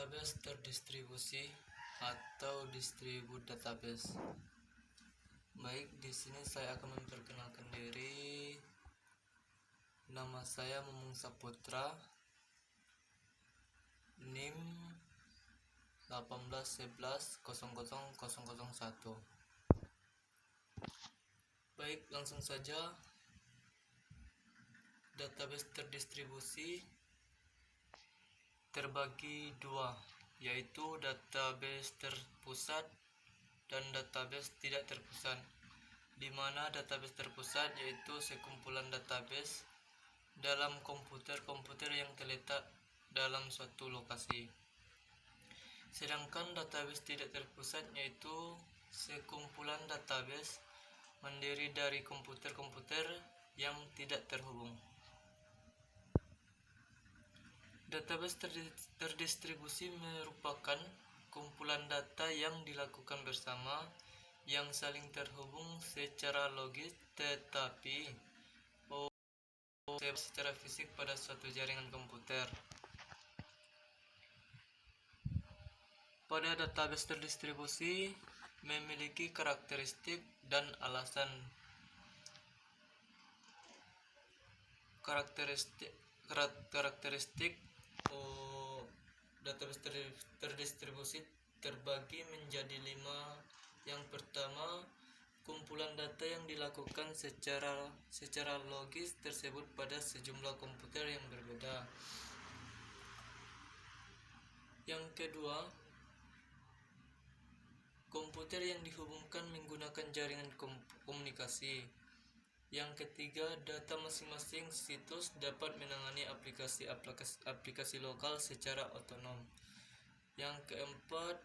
Database terdistribusi atau distribute database. Baik, di sini saya akan memperkenalkan diri. Nama saya Mumung Saputra. NIM 181100001. Baik, langsung saja. Database terdistribusi terbagi dua, yaitu database terpusat dan database tidak terpusat, di mana database terpusat yaitu sekumpulan database dalam komputer-komputer yang terletak dalam suatu lokasi. Sedangkan database tidak terpusat yaitu sekumpulan database mandiri dari komputer-komputer yang tidak terhubung. Database terdistribusi merupakan kumpulan data yang dilakukan bersama yang saling terhubung secara logis tetapi secara fisik pada suatu jaringan komputer. Pada database terdistribusi memiliki karakteristik dan alasan. Karakteristik database terdistribusi terbagi menjadi 5. Yang pertama, kumpulan data yang dilakukan secara logis tersebut pada sejumlah komputer yang berbeda. Yang kedua, komputer yang dihubungkan menggunakan jaringan komunikasi. Yang ketiga, data masing-masing situs dapat menangani aplikasi lokal secara otonom. Yang keempat,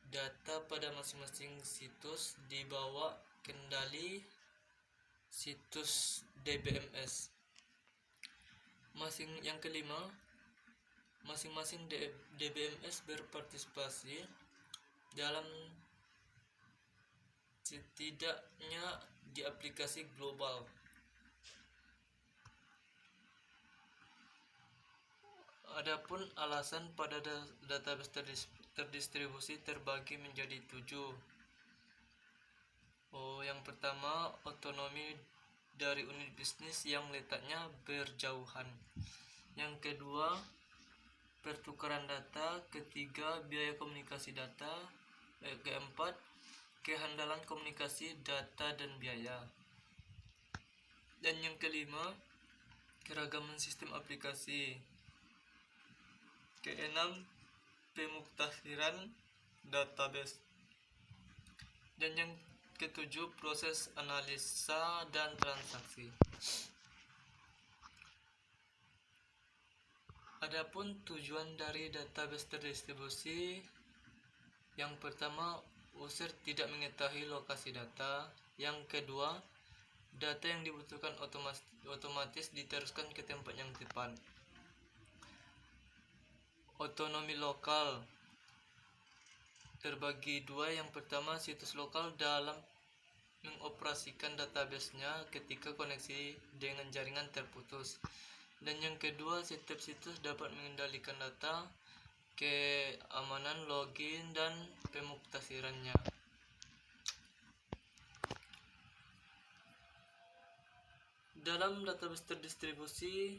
data pada masing-masing situs di bawah kendali situs DBMS. Yang kelima, masing-masing DBMS berpartisipasi dalam setidaknya di aplikasi global. Adapun alasan pada database terdistribusi terbagi menjadi 7. Yang pertama, otonomi dari unit bisnis yang letaknya berjauhan. Yang kedua, pertukaran data. Ketiga, biaya komunikasi data. Keempat, kehandalan komunikasi data dan biaya. Dan yang kelima, keragaman sistem aplikasi. Keenam, pemutahiran database. Dan yang ketujuh, proses analisa dan transaksi. Adapun tujuan dari database terdistribusi, yang pertama, user tidak mengetahui lokasi data. Yang kedua, data yang dibutuhkan otomatis diteruskan ke tempat yang tepat. Otonomi lokal terbagi dua. Yang pertama, situs lokal dalam mengoperasikan database-nya ketika koneksi dengan jaringan terputus. Dan yang kedua, setiap situs dapat mengendalikan data, keamanan login dan pemutahirannya. Dalam database terdistribusi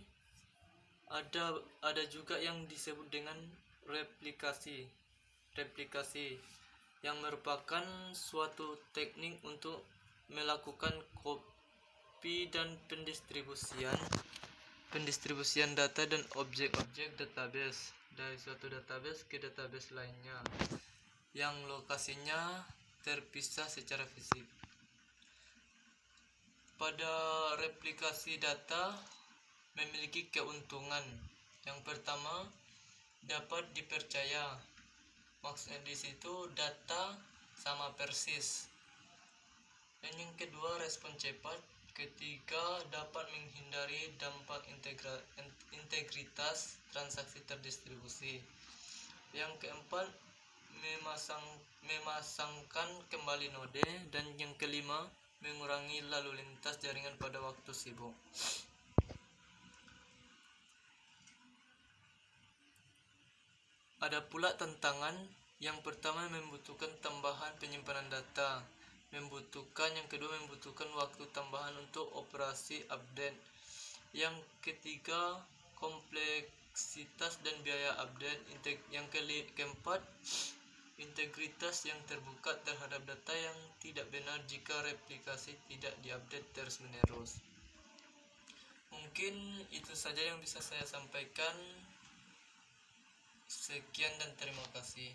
ada juga yang disebut dengan replikasi yang merupakan suatu teknik untuk melakukan copy dan pendistribusian data dan objek-objek database dari suatu database ke database lainnya yang lokasinya terpisah secara fisik. Pada replikasi data memiliki keuntungan. Yang pertama, dapat dipercaya. Maksudnya di situ data sama persis. Dan yang kedua, respon cepat. Ketiga, dapat menghindari dampak integritas transaksi terdistribusi. Yang keempat, memasangkan kembali node. Dan yang kelima, mengurangi lalu lintas jaringan pada waktu sibuk. Ada pula tantangan. Yang pertama membutuhkan tambahan penyimpanan data. Yang kedua membutuhkan waktu tambahan untuk operasi update. Yang ketiga kompleksitas dan biaya update. Yang keempat integritas yang terbuka terhadap data yang tidak benar jika replikasi tidak diupdate terus-menerus. Mungkin itu saja yang bisa saya sampaikan. Sekian dan terima kasih.